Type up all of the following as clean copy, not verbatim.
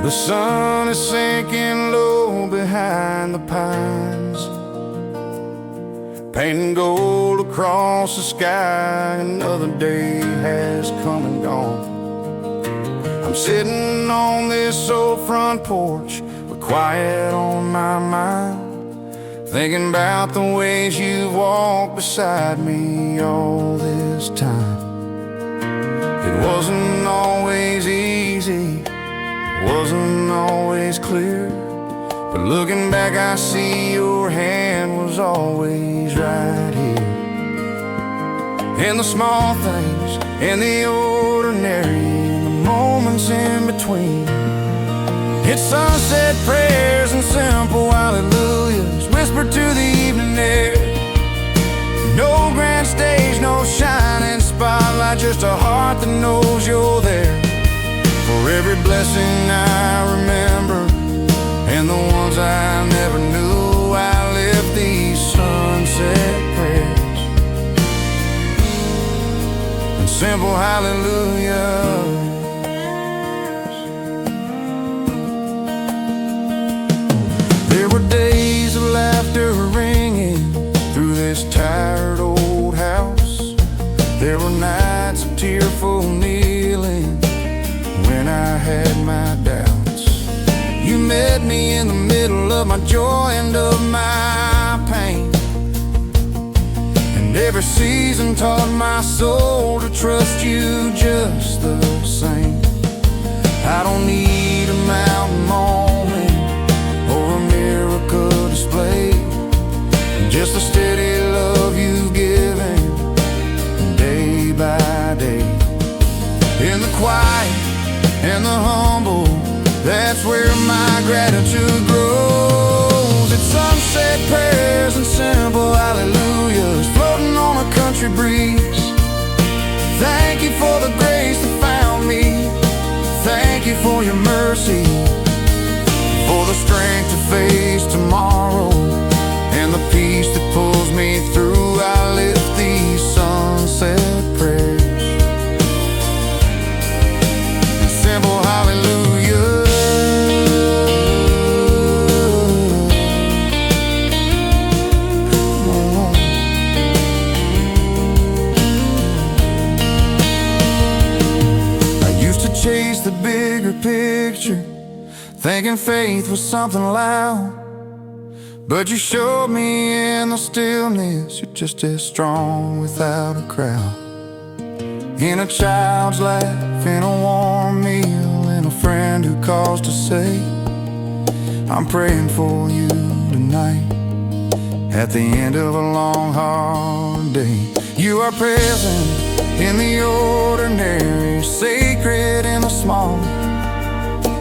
The sun is sinking low behind the pines, painting gold across the sky. Another day has come and gone. I'm sitting on this old front porch with quiet on my mind, thinking about the ways you've walked beside me all this time. It wasn't always easy, wasn't always clear, but looking back I see your hand was always right here. In the small things, in the ordinary, in the moments in between. It's sunset prayers and simple hallelujahs whispered to the evening air. No grand stage, no shining spotlight, just a heart that knows you're there. For every blessing I remember and the ones I never knew, I lift these sunset prayers and simple hallelujahs. There were days of laughter ringing through this tired old house. There were nights of tearful kneeling when I had my doubts. You met me in the middle of my joy and of my pain, and every season taught my soul to trust you just the same. I don't need a mountain moment or a miracle display, just the steady love you've given day by day. In the quiet and the humble, that's where my gratitude grows. It's sunset prayers and simple hallelujahs floating on a country breeze. Thank you for the grace that found me. Thank you for your mercy, for the strength to face tomorrow, and the peace that pulls me through. I lift these sunset prayers, simple hallelujah. I used to chase the bigger picture, thinking faith was something loud, but you showed me in the stillness you're just as strong without a crowd. In a child's laugh, in a warm meal, in a friend who calls to say, I'm praying for you tonight. At the end of a long, hard day, you are present in the ordinary, sacred in the small,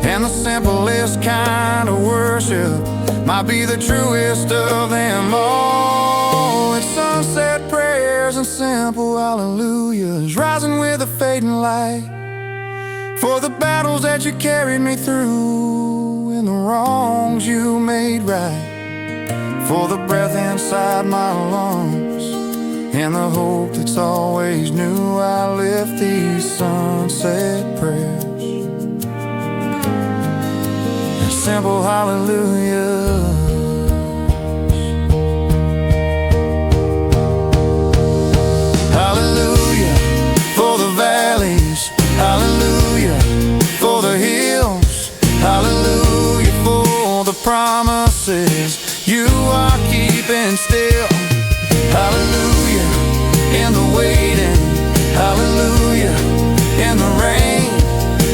and the simplest kind of worship might be the truest of them all. It's sunset prayers and simple hallelujahs rising with a fading light, for the battles that you carried me through and the wrongs you made right, for the breath inside my lungs and the hope that's always new. I lift these sunset prayers, simple hallelujah. Hallelujah for the valleys, hallelujah for the hills, hallelujah for the promises you are keeping still. Hallelujah in the waiting, hallelujah in the rain,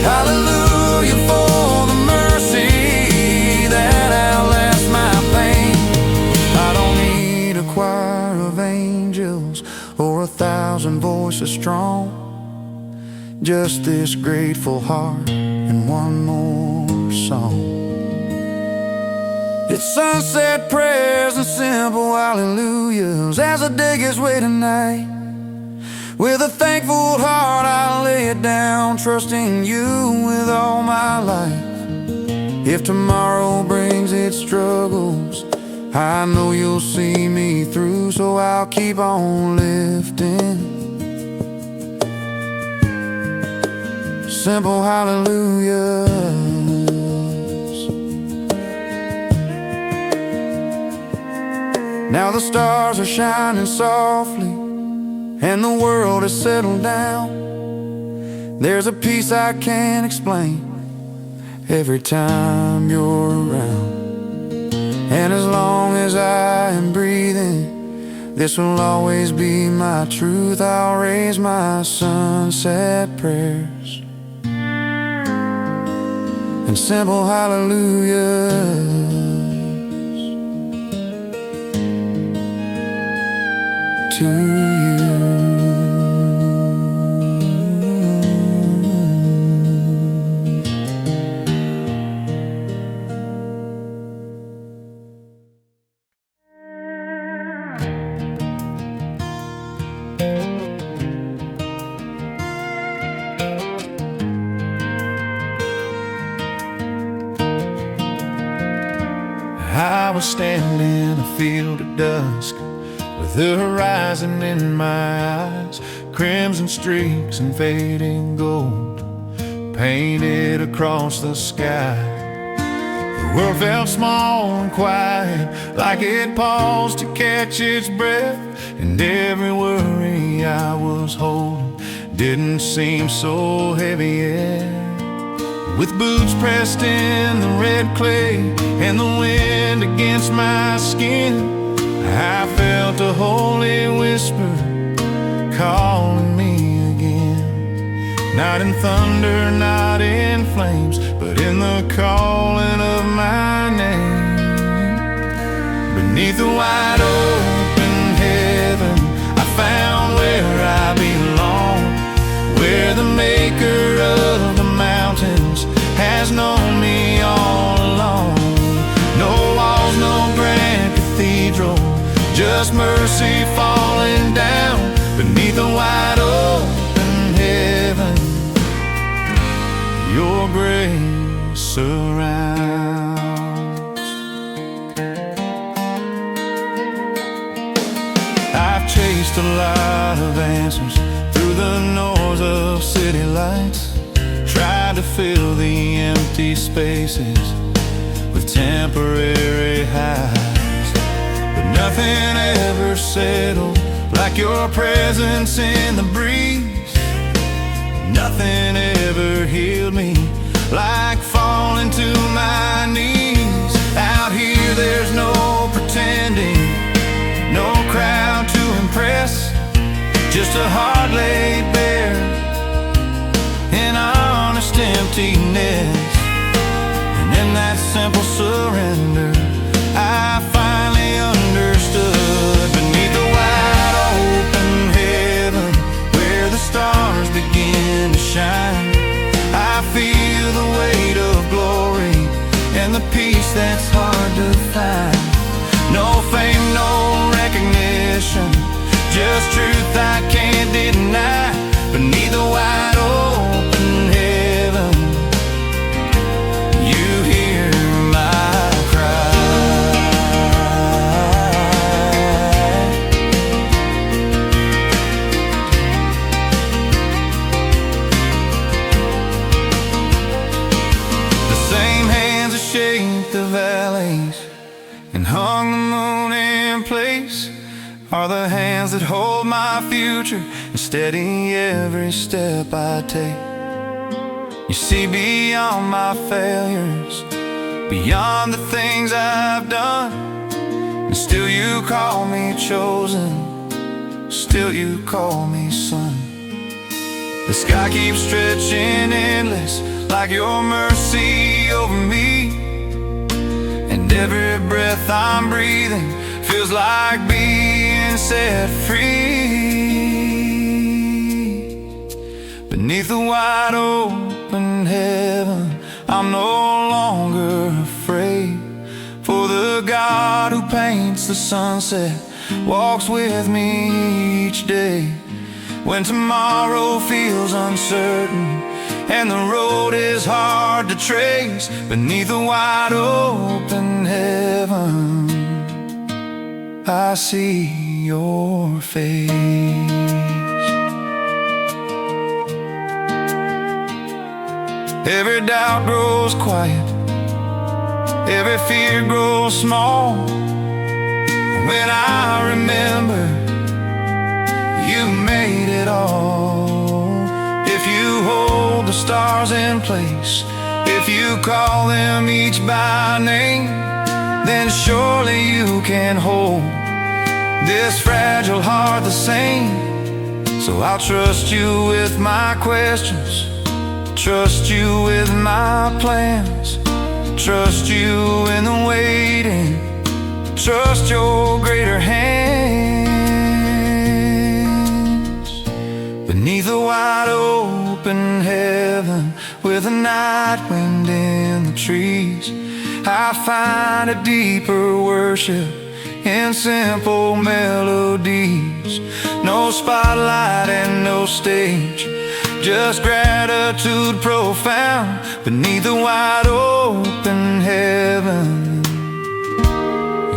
hallelujah for the mercy that outlasts my pain. I don't need a choir of angels or 1,000 voices strong, just this grateful heart and one more song. It's sunset prayers and simple hallelujahs as the day gives way tonight. With a thankful heart I lay it down, trusting you with all my life. If tomorrow brings its struggles, I know you'll see me through, so I'll keep on lifting. Simple hallelujah. Now the stars are shining softly and the world has settled down. There's a peace I can't explain every time you're around. And as long as I am breathing, this will always be my truth. I'll raise my sunset prayers and simple hallelujahs to you. I was standing in a field of dusk with the horizon in my eyes, crimson streaks and fading gold painted across the sky. The world felt small and quiet, like it paused to catch its breath, and every worry I was holding didn't seem so heavy yet. With boots pressed in the red clay and the wind against my skin, I felt a holy whisper calling me again. Not in thunder, not in flames, but in the calling of my name. Beneath the wide open heaven, I found where I belong, where the maker of the mountains has known me all along. No walls, no grand cathedral, just mercy falling down beneath a wide open heaven. Your grace surrounds. I've chased a lot of answers through the noise of city lights, tried to fill the empty spaces with temporary highs, but nothing ever settled like your presence in the breeze. Nothing ever healed me like falling to my knees. Out here there's no pretending, no crowd to impress, just a heart laid bare in honest emptiness. And in that simple surrender, I finally understood. Beneath the wide open heaven, where the stars begin to shine, I feel the weight of glory and the peace that's hard to find. No fame, no recognition, just truth I can't deny. Beneath the wide open heaven, you hear my cry. The same hands that shaped the valleys and hung the moon in place are the hands that hold my future and steady every step I take. You see beyond my failures, beyond the things I've done, and still you call me chosen, still you call me son. The sky keeps stretching endless like your mercy over me, and every breath I'm breathing feels like being set free. Beneath the wide open heaven, I'm no longer afraid, for the God who paints the sunset walks with me each day. When tomorrow feels uncertain and the road is hard to trace, beneath the wide open heaven, I see your face. Every doubt grows quiet, every fear grows small when I remember you made it all. If you hold the stars in place, if you call them each by name, then surely you can hold this fragile heart the same. So I'll trust you with my questions, trust you with my plans, trust you in the waiting, trust your greater hands. Beneath a wide open heaven, with a night wind in the trees, I find a deeper worship in simple melodies. No spotlight and no stage, just gratitude profound. Beneath a wide open heaven,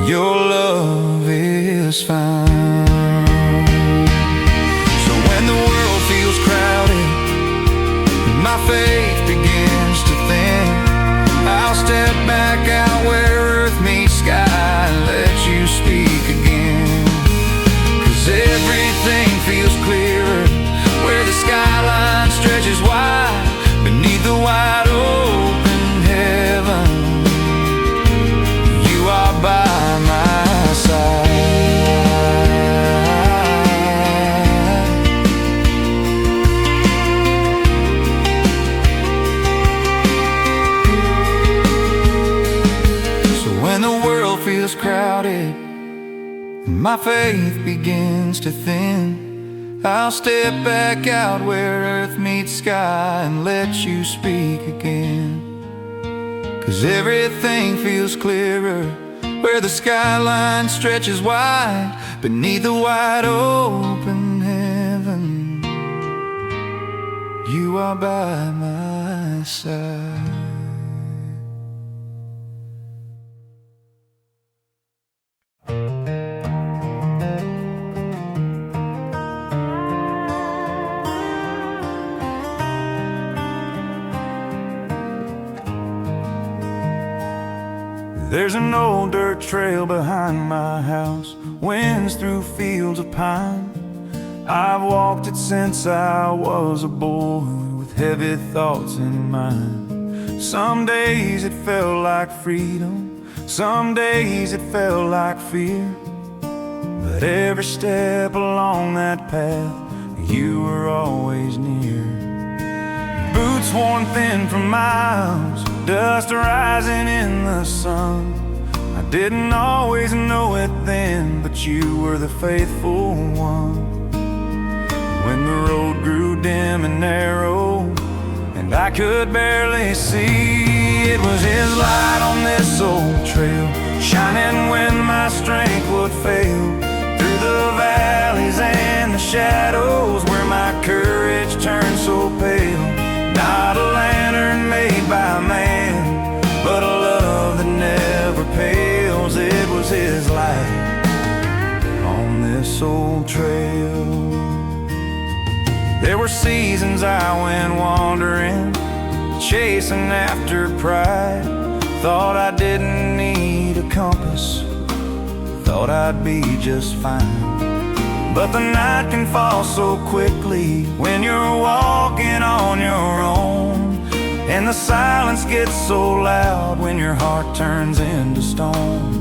your love is found. So when the world feels crowded, my faith begins to thin, I'll step back out where earth meets sky and let you speak again. 'Cause everything feels clearer where the skyline stretches wide. Beneath the wide open heaven, you are by my side. So when the world feels crowded, my faith begins to thin, I'll step back out where earth meets sky and let you speak again. 'Cause everything feels clearer where the skyline stretches wide. Beneath the wide open heaven, you are by my side. There's an old dirt trail behind my house, winds through fields of pine. I've walked it since I was a boy, with heavy thoughts in mind. Some days it felt like freedom, some days it felt like fear, but every step along that path, you were always near. Boots worn thin from miles, dust rising in the sun. I didn't always know it then, but you were the faithful one. When the road grew dim and narrow, and I could barely see, it was His light on this old trail, shining when my strength would fail. Through the valleys and the shadows, where my courage turned so pale. Not a lantern made by man, but a love that never pales. It was His light on this old trail. There were seasons I went wandering, chasing after pride. Thought I didn't need a compass, thought I'd be just fine. But the night can fall so quickly when you're walking on your own, and the silence gets so loud when your heart turns into stone.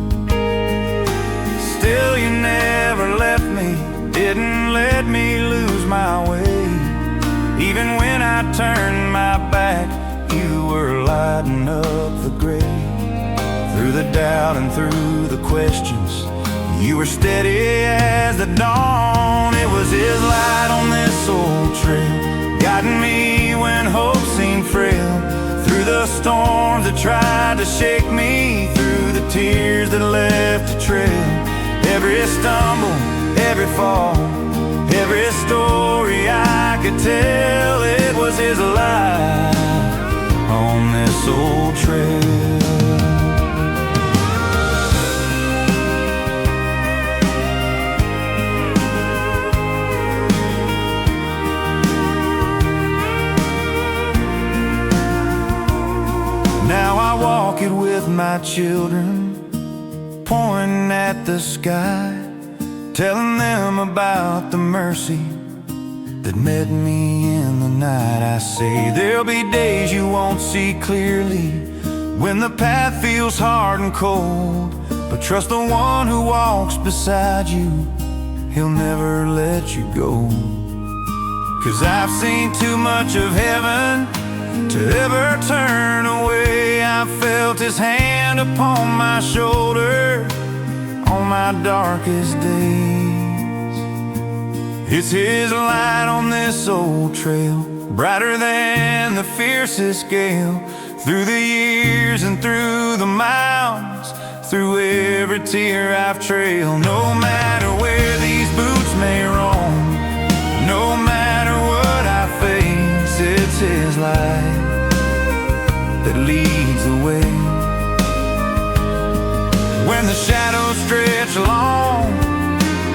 Still you never left me, didn't let me lose my way. Even when I turned my back, you were lighting up the grave. Through the doubt and through the questions, you were steady as the dawn. It was His light on this old trail, guiding me when hope seemed frail. Through the storms that tried to shake me, through the tears that left a trail. Every stumble, every fall, every story I could tell, it was His light on this old trail. Now I walk it with my children, pointing at the sky, telling them about the mercy that met me in the night. I say there'll be days you won't see clearly, when the path feels hard and cold, but trust the one who walks beside you, he'll never let you go. 'Cause I've seen too much of heaven to ever turn away. I felt his hand upon my shoulder on my darkest days. It's his light on this old trail, brighter than the fiercest gale. Through the years and through the miles, through every tear I've trailed. No matter where these boots may roam, no matter what I face, it's his light that leads the way. When the shadows stretch long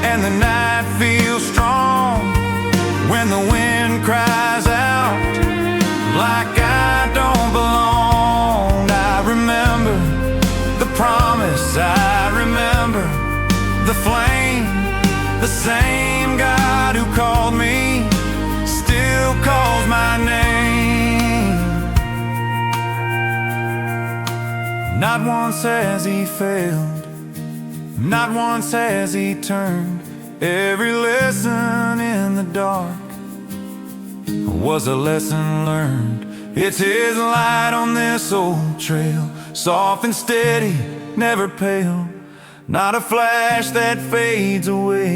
and the night feels strong, when the wind cries out like I don't belong, I remember the promise, I remember the flame. The same God who called me still calls my name. Not once has he failed, not once has he turned. Every lesson in the dark was a lesson learned. It's his light on this old trail, soft and steady, never pale. Not a flash that fades away,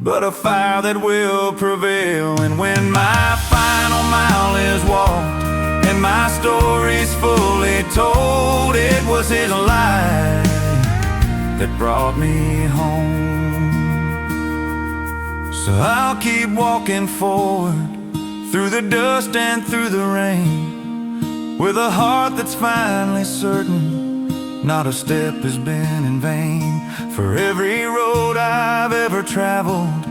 but a fire that will prevail. And when my final mile is walked and my story's fully told, it was his light that brought me home. So I'll keep walking forward, through the dust and through the rain, with a heart that's finally certain not a step has been in vain. For every road I've ever traveled,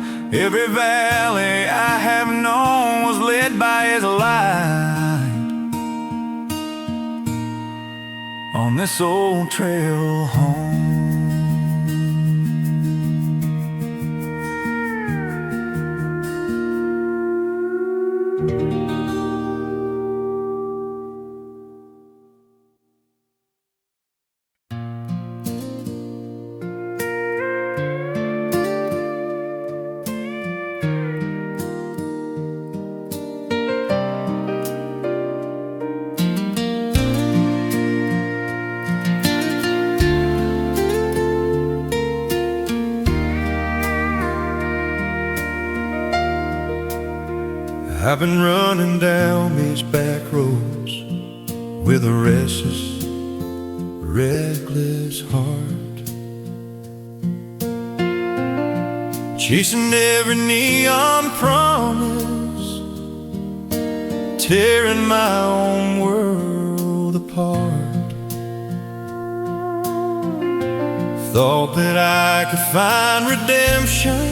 every valley I have known, was led by his light on this old trail home. I've been running down these back roads with a restless, reckless heart, chasing every neon promise, tearing my own world apart. Thought that I could find redemption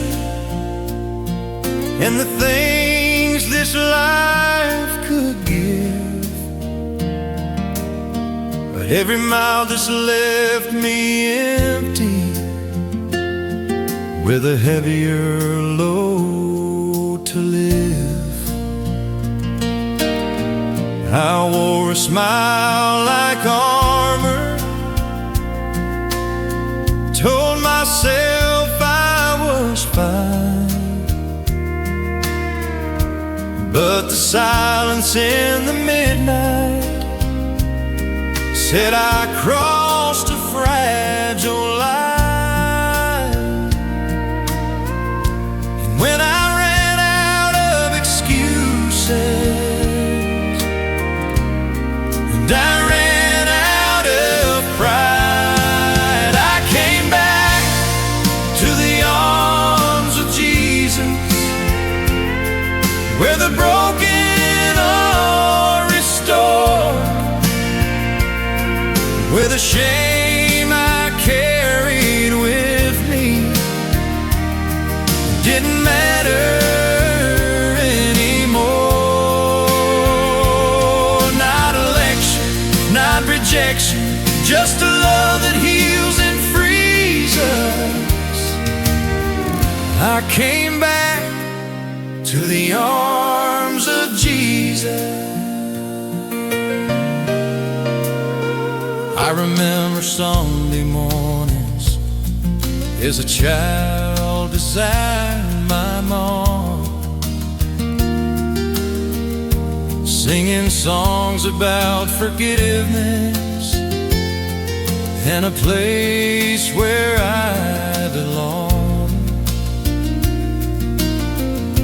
in the things this life could give, but every mile that's left me empty, with a heavier load to live. I wore a smile like armor, told myself I was fine, but the silence in the midnight said I crossed a fragile line. And when I ran out of excuses, and I ran out of pride, I came back to the arms of Jesus, where the broken are restored, where the shame I carried with me didn't matter anymore. Not election, not rejection, just a love that heals and frees. Jesus. I came back to the arms of Jesus. I remember Sunday mornings as a child beside my mom, singing songs about forgiveness and a place where I belong.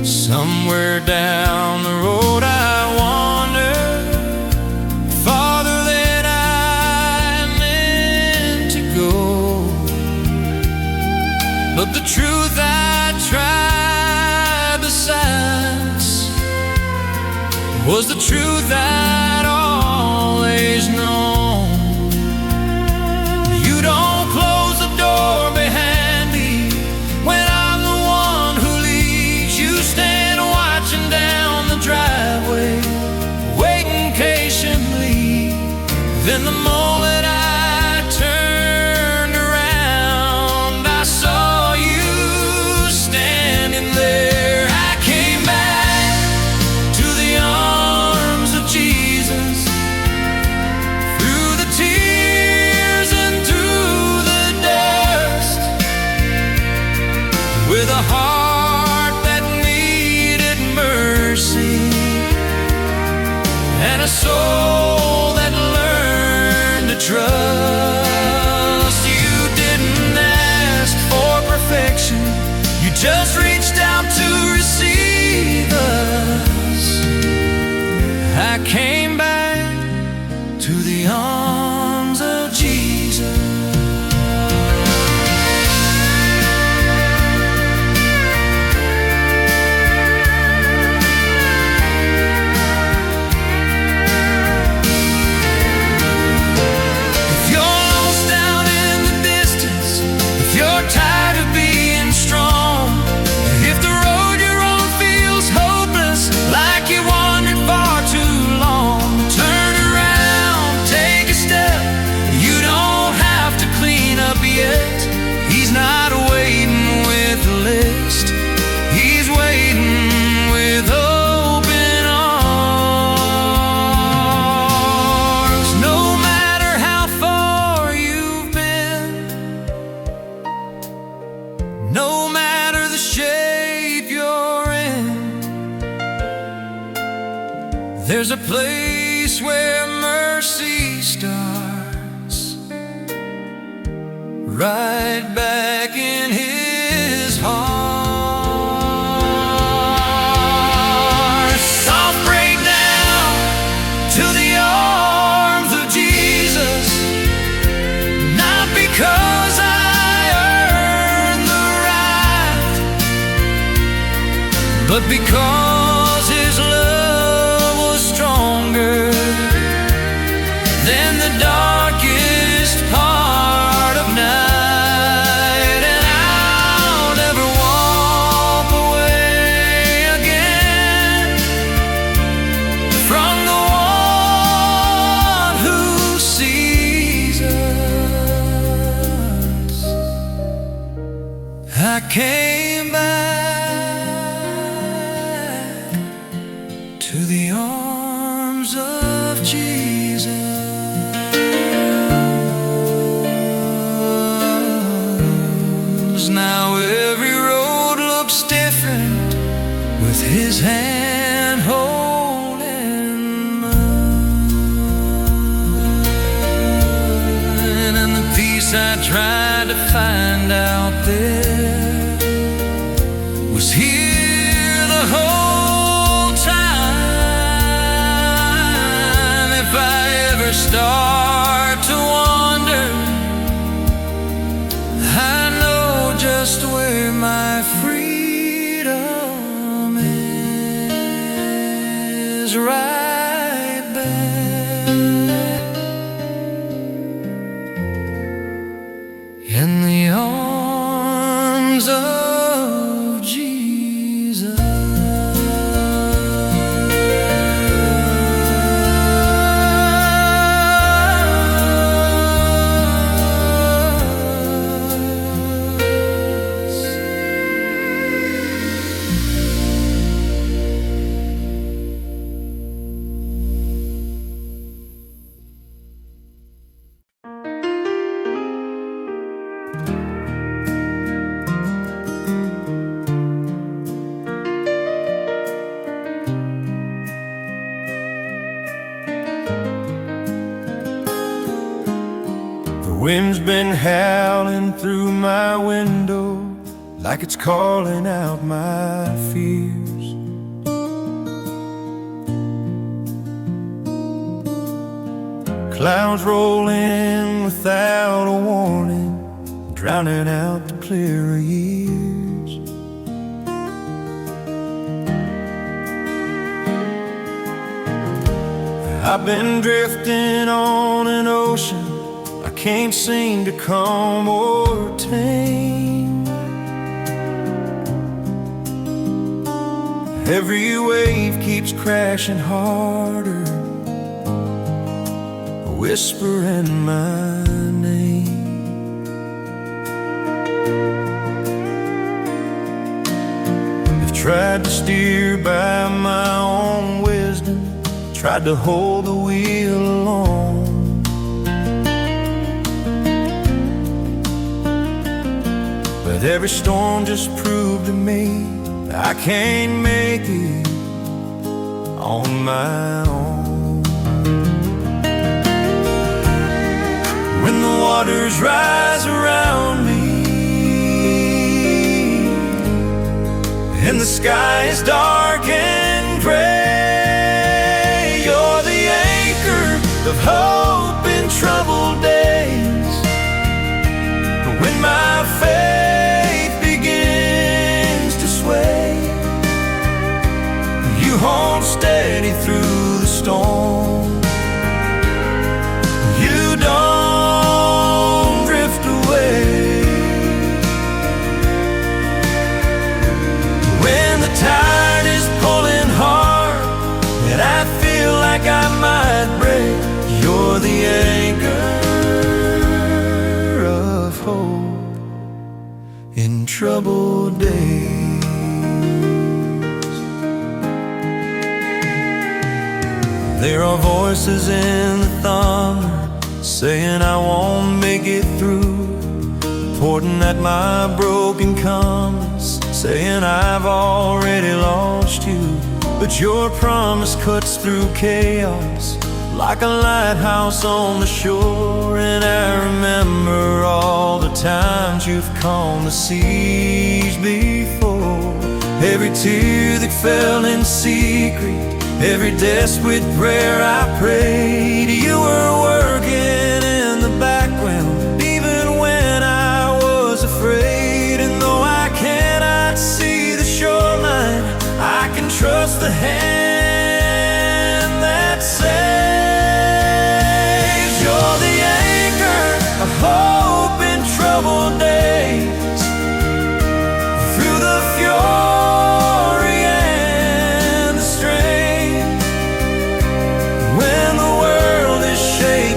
Somewhere down the road I wander, farther than I meant to go. But the truth I tried to silence was the truth I'd always known. You don't close the door behind me when I'm the one who leaves. You stand watching down the driveway, waiting patiently. Then the moment I turned around, I saw you standing there. I came back to the arms of Jesus, through the tears and through the dust, with a heart that needed mercy and a soul that learned to trust. You didn't ask for perfection, you just reached out to receive us. I came back to the arms of Jesus. If you're lost out in the distance, if you're tired of being strong, if the road you're on feels hopeless, like you wandered far too long, turn around, take a step. You don't have to clean up yet. He's not waiting with a list, he's waiting with open arms. No matter how far you've been, no matter the shape you're in, there's a place where mercy starts, right back in his heart. Soft break down to the arms of Jesus, not because I earned the right, but because his love was stronger than the darkest part of night. And I'll never walk away again from the one who sees us. I came back to the arms of Jesus. Now every road looks different with his hand holding mine. And the peace I tried to find out there was here the whole time. If I ever start to wander, I know just where my freedom is, right back in the arms Wind's been howling through my window like it's calling out my fears. Clouds roll in without a warning, drowning out the clearer years. I've been drifting on an ocean I can't seem to calm or tame. Every wave keeps crashing harder, whispering my name. I've tried to steer by my own wisdom, tried to hold the wheel alone. But every storm just proved to me I can't make it on my own. When the waters rise around me and the sky is dark and gray, you're the anchor of hope in troubled days. When my faith begins to sway, you hold steady through the storm. You don't drift away. When the tide is pulling hard and I feel like I might break, you're the anchor of hope in troubled days. There are voices in the thunder saying I won't make it through, reporting at my broken compass, saying I've already lost you. But your promise cuts through chaos like a lighthouse on the shore. And I remember all the times you've calmed the seas before. Every tear that fell in secret, every desperate prayer I prayed, you were working in the background, even when I was afraid. And though I cannot see the shoreline, I can trust the hand that saves. You're the anchor of hope in troubled days. Through the fury and the strain, when the world is shaking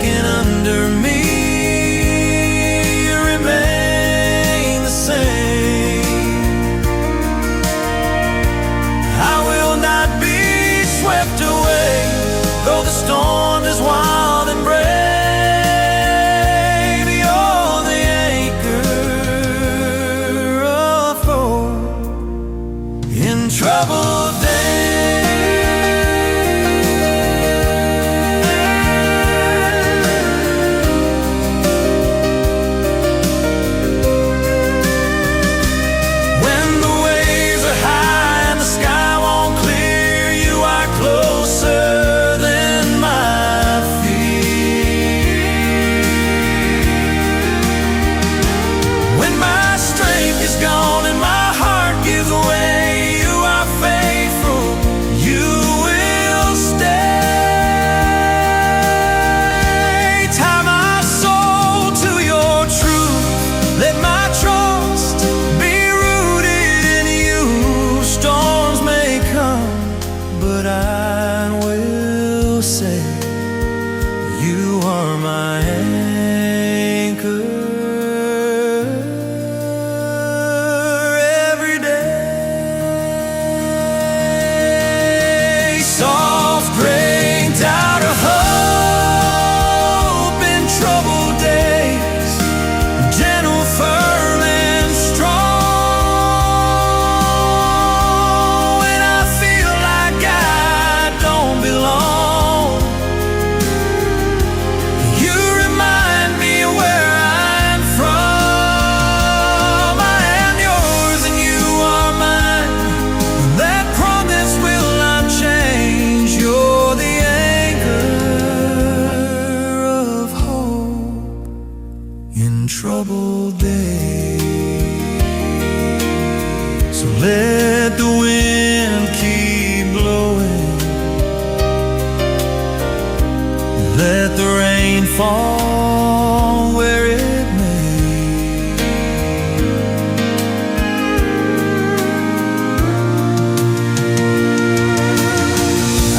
in troubled days. So let the wind keep blowing, let the rain fall where it may.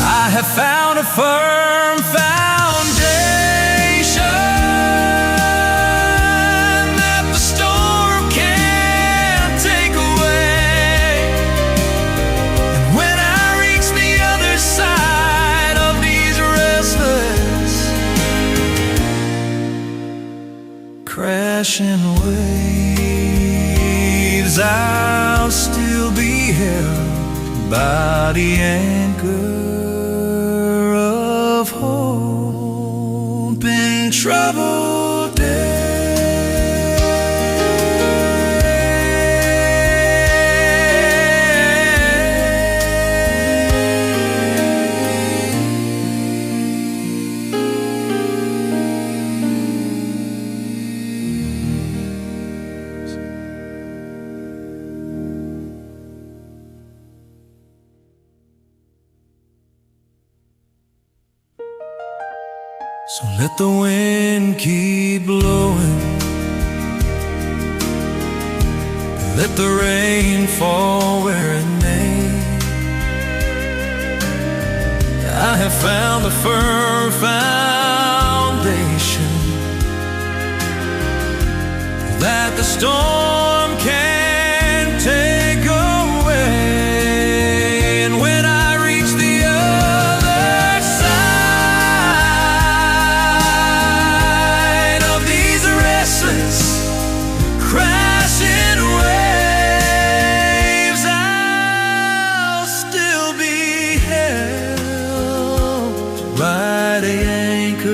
I have found a firm foundation that the storm can't take away. And when I reach the other side of these restless, crashing waves, I'll still be held by the anchor of hope in troubled days. So let the wind keep blowing, let the rain fall where it may. I have found a firm foundation that the storm can't take away. And when I reach the other side of these restless, crashing waves, I'll still be held by the anchor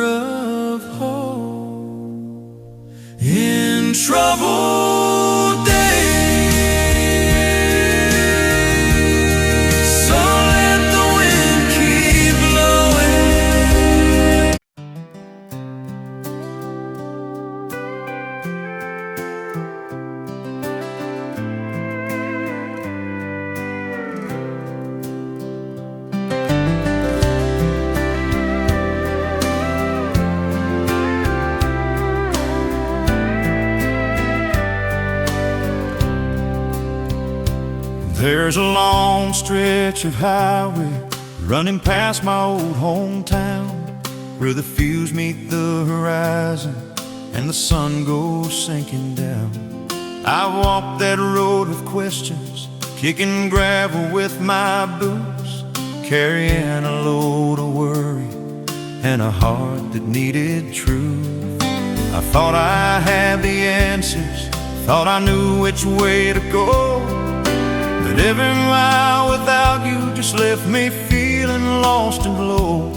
of hope in troubled days. So let the wind keep blowing. There's a long stretch of highway running past my old hometown, where the fields meet the horizon and the sun goes sinking down. I've walked that road with questions, kicking gravel with my boots, carrying a load of worry and a heart that needed truth. I thought I had the answers, thought I knew which way to go, but every mile without you just left me feeling lost and low.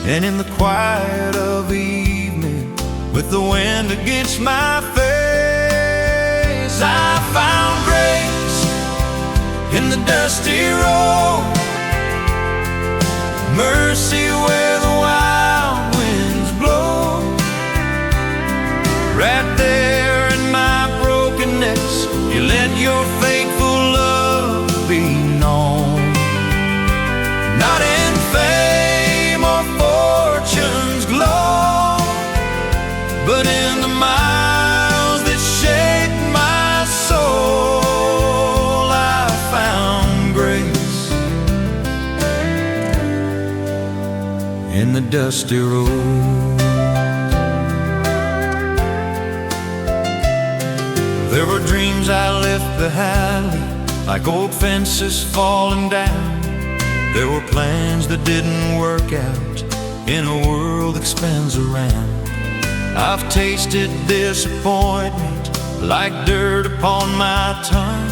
And in the quiet of the evening, with the wind against my face, I found grace in the dusty road, mercy where the wild winds blow. Right there in my brokenness, you let your faithful love be known. Not in fame or fortune's glow, but in the miles that shaped my soul. I found grace in the dusty road. There were dreams I left behind me, like old fences falling down. There were plans that didn't work out in a world that spins around. I've tasted disappointment like dirt upon my tongue,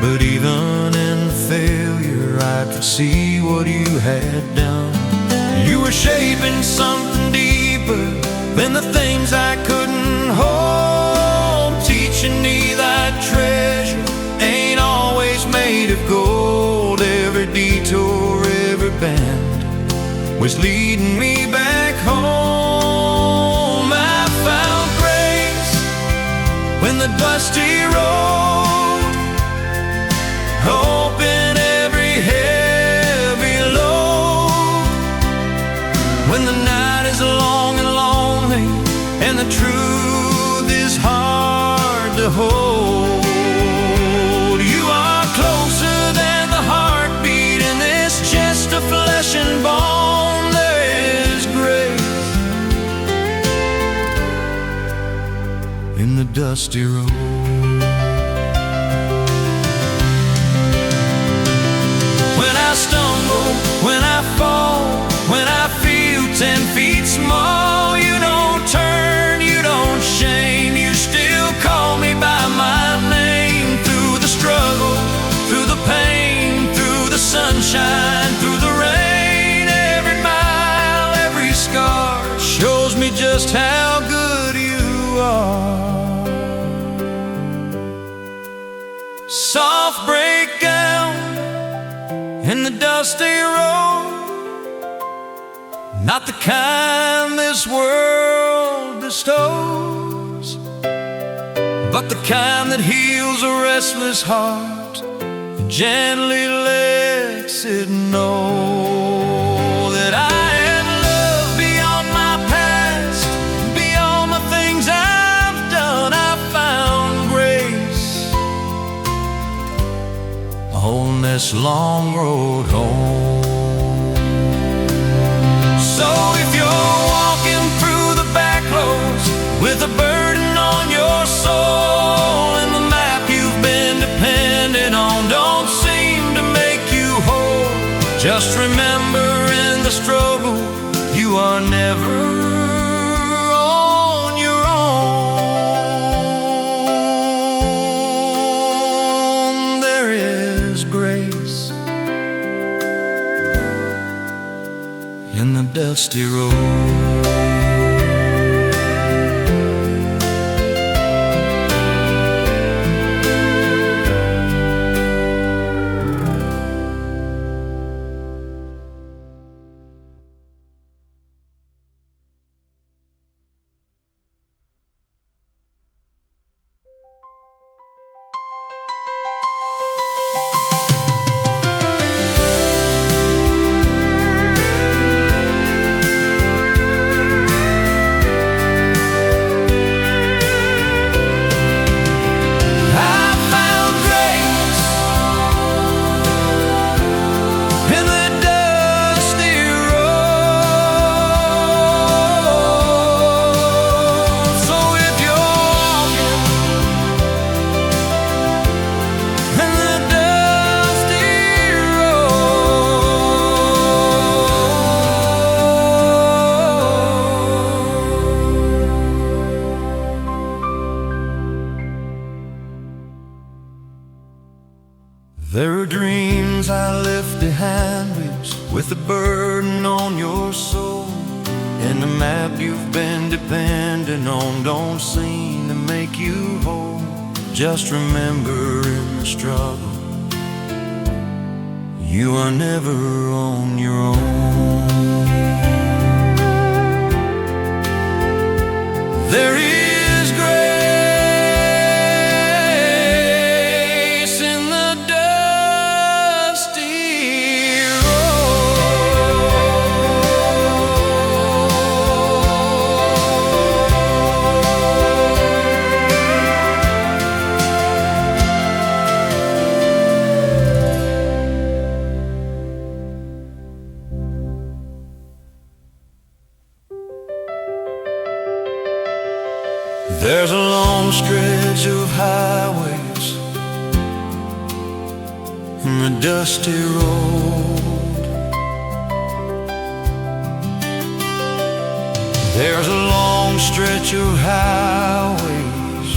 but even in failure I could see what you had done. You were shaping something deeper than the things I couldn't hold, teaching me that treasure ain't always made of gold. Every detour, every bend was leading me back home. the truth is hard to hold. You are closer than the heartbeat in this chest of flesh and bone. There is grace in the dusty road. When I stumble, when I fall, when I feel 10 feet small, you don't turn, you don't shame, you still call me by my name. Through the struggle, through the pain, through the sunshine, through the rain, every mile, every scar shows me just how good you are. Soft breakdown in the dusty road, not the kind this world bestows, but the kind that heals a restless heart, gently lets it know that I am loved beyond my past, beyond the things I've done. I've found grace on this long road home. So if you're walking through the back roads with a burden on your soul, and the map you've been dependent on don't seem to make you whole, just remember in the struggle you are never on your own. There is grace in the dusty road. There are dreams I left behind me with a burden on your soul, and the map you've been depending on don't seem to make you whole. Just remember in the struggle you are never on your own. There is grace in the dusty There's a long stretch of highways in the dusty road. There's a long stretch of highways.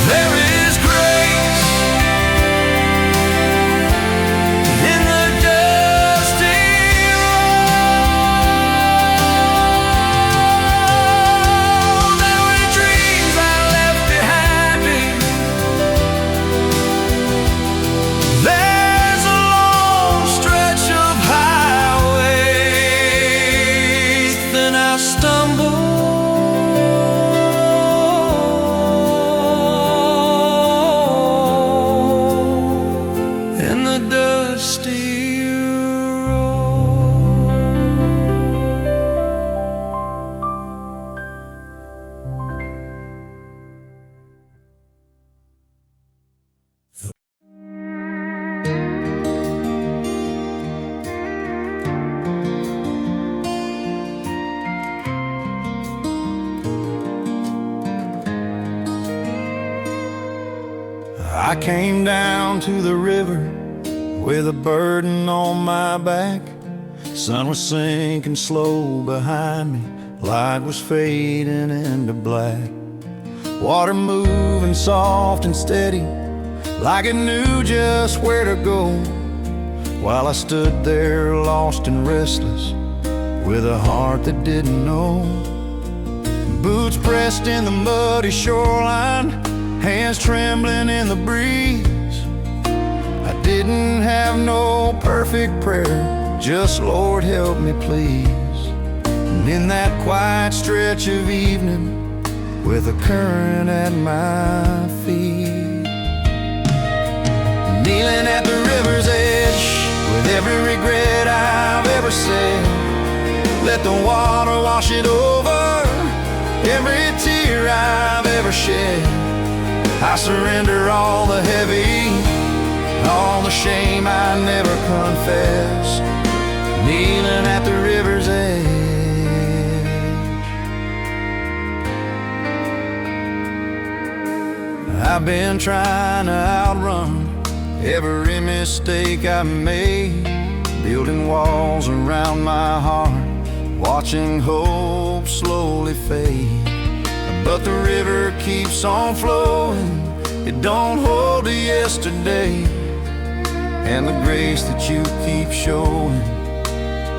There is grace in the dusty road. There were dreams I left behind me. There's a long stretch of still roll. I came down to the river with a burden on my back. Sun was sinking slow behind me, light was fading into black. Water moving soft and steady, like it knew just where to go, while I stood there lost and restless, with a heart that didn't know. Boots pressed in the muddy shoreline, hands trembling in the breeze. I didn't have no perfect prayer, just Lord help me please. And in that quiet stretch of evening, with a current at my feet, kneeling at the river's edge, with every regret I've ever said, let the water wash it over every tear I've ever shed. I surrender all the heavy, all the shame I never confessed, kneeling at the river's edge. I've been trying to outrun every mistake I made, building walls around my heart, watching hope slowly fade. But the river keeps on flowing, it don't hold to yesterday. And the grace that you keep showing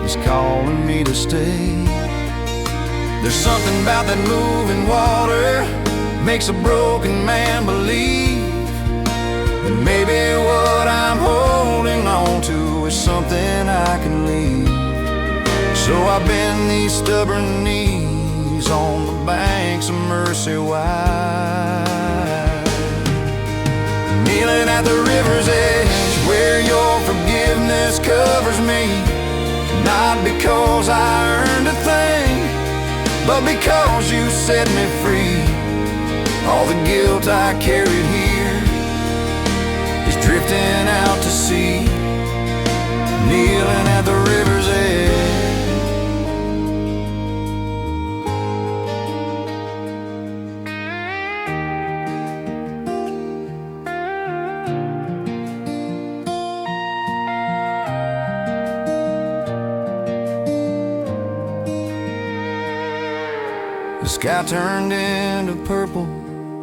is calling me to stay. There's something about that moving water, makes a broken man believe that maybe what I'm holding on to is something I can leave. So I bend these stubborn knees on the banks of mercy wide, kneeling at the river's edge, where your forgiveness covers me, not because I earned a thing, but because you set me free. All the guilt I carried here is drifting out to sea, kneeling at the river's edge. The sky turned into purple,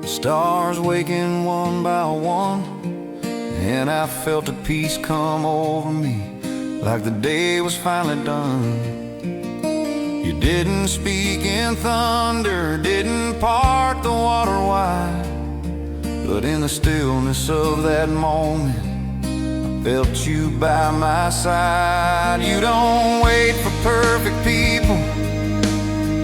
stars waking one by one, and I felt a peace come over me, like the day was finally done. You didn't speak in thunder, didn't part the water wide, but in the stillness of that moment, I felt you by my side. You don't wait for perfect people,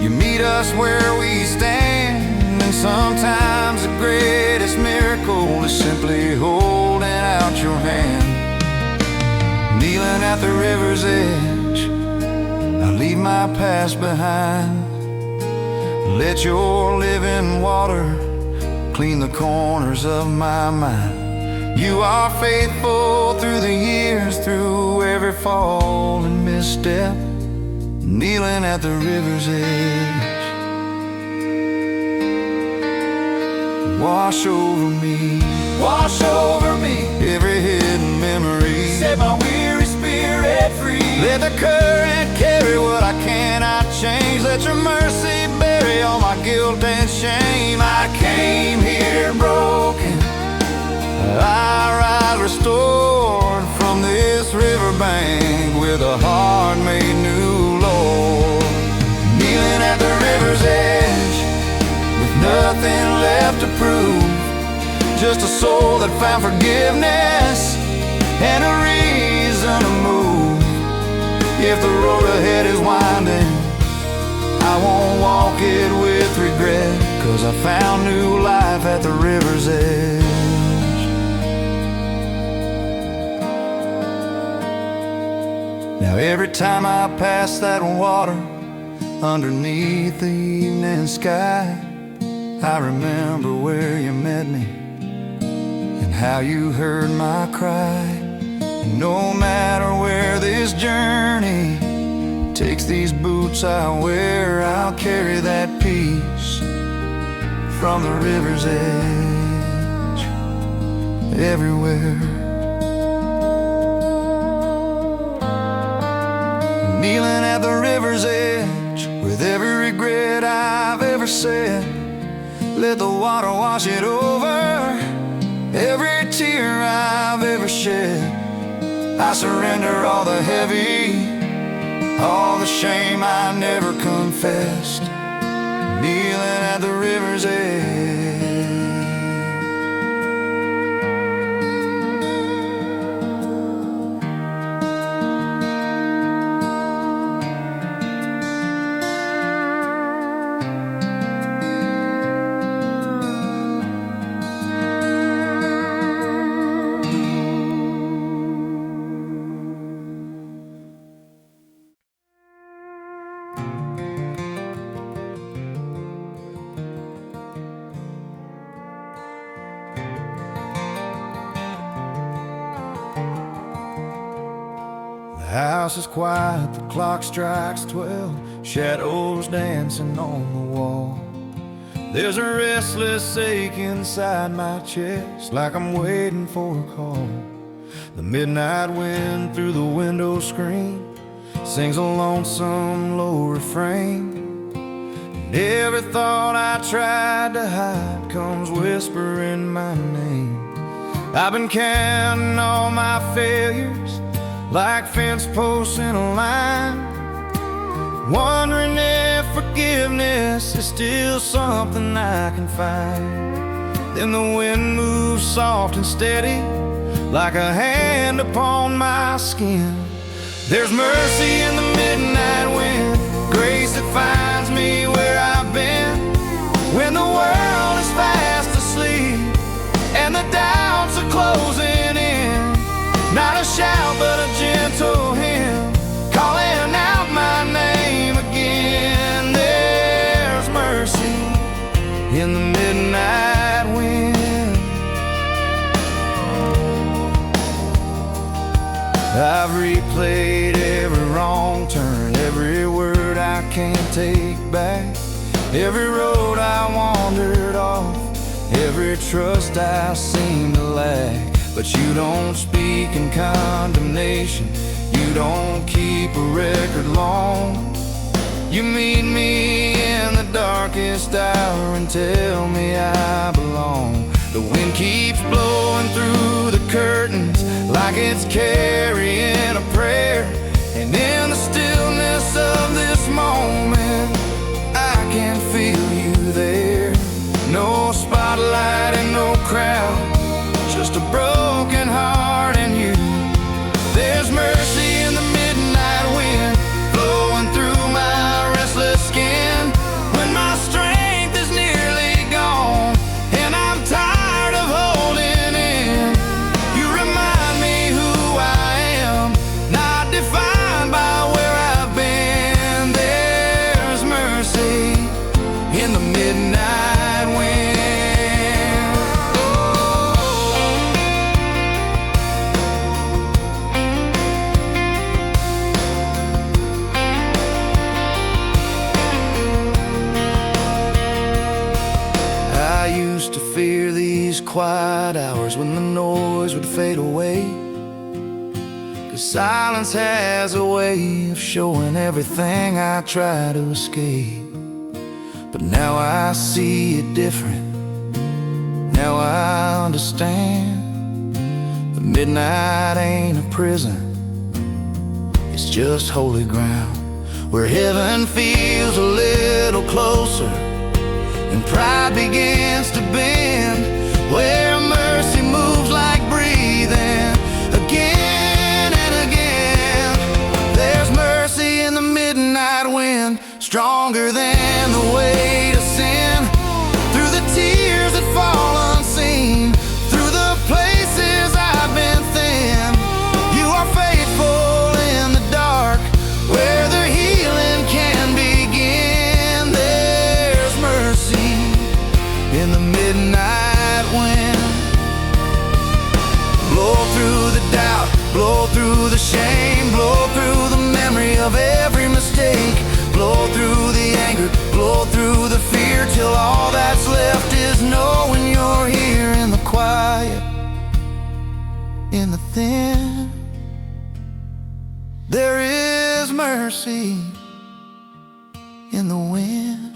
you meet us where we stand. And sometimes the greatest miracle is simply holding out your hand. Kneeling at the river's edge, I leave my past behind. Let your living water clean the corners of my mind. You are faithful through the years, through every fall and misstep, kneeling at the river's edge. Wash over me, wash over me, every hidden memory, set my weary spirit free. Let the current carry what I cannot change, let your mercy bury all my guilt and shame. I came here broken, I rise restored from this riverbank, with a heart made new, Lord. Kneeling at the river's edge, with nothing left to prove, just a soul that found forgiveness and a reason to move. If the road ahead is winding, I won't walk it with regret, 'cause I found new life at the river's edge. Now every time I pass that water underneath the evening sky, I remember where you met me and how you heard my cry. And no matter where this journey takes these boots I wear, I'll carry that peace from the river's edge everywhere. Kneeling at the river's edge with every regret I've ever said, let the water wash it over every tear I've ever shed. I surrender all the heavy, all the shame I never confessed, kneeling at the river's edge. The house is quiet, the clock strikes 12, shadows dancing on the wall. There's a restless ache inside my chest, like I'm waiting for a call. The midnight wind through the window screen sings a lonesome low refrain, and every thought I tried to hide comes whispering my name. I've been counting all my failures like fence posts in a line, wondering if forgiveness is still something I can find. Then the wind moves soft and steady, like a hand upon my skin. There's mercy in the midnight wind, grace that finds me where I've been. When the world is fast asleep and the doubts are closing in, not a shout but a gentle hymn, calling out my name again. There's mercy in the midnight wind. I've replayed every wrong turn, every word I can't take back, every road I wandered off, every trust I seem to lack. But you don't speak in condemnation, you don't keep a record long. You meet me in the darkest hour and tell me I belong. The wind keeps blowing through the curtains like it's carrying a prayer, and in the stillness of this moment I can feel you there. No spotlight and no crowd, just a broken heart and you. There's mercy in the midnight wind, flowing through my restless skin. When my strength is nearly gone and I'm tired of holding in, you remind me who I am, not defined by where I've been. There's mercy in the midnight wind. Fear these quiet hours when the noise would fade away, 'cause silence has a way of showing everything I try to escape. But now I see it different, now I understand. The midnight ain't a prison, it's just holy ground, where heaven feels a little closer and pride begins to bend, where mercy moves like breathing again and again. There's mercy in the midnight wind, stronger than the weight of sin. Through the tears that fall unseen, through the places I've been thin, you are faithful in the dark. through the shame, blow through the memory of every mistake, blow through the anger, blow through the fear, till all that's left is knowing you're here in the quiet, in the thin. There is mercy in the wind.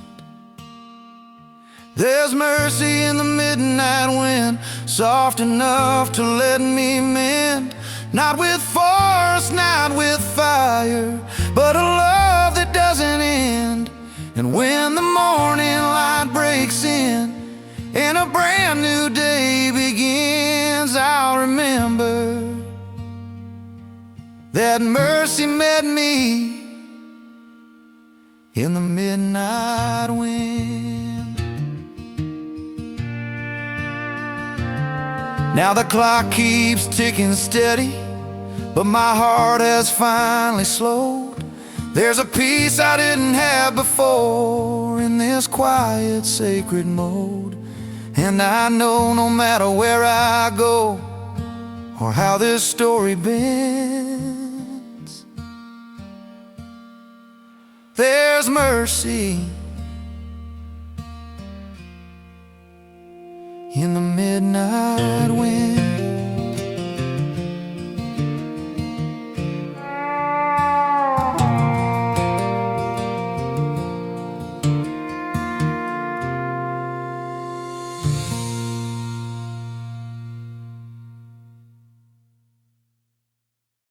There's mercy in the midnight wind, soft enough to let me mend. Not with force, not with fire, but a love that doesn't end. And when the morning light breaks in and a brand new day begins, I'll remember that mercy met me in the midnight wind. Now the clock keeps ticking steady, but my heart has finally slowed. There's a peace I didn't have before in this quiet, sacred mode. And I know no matter where I go or how this story bends, there's mercy in the midnight wind.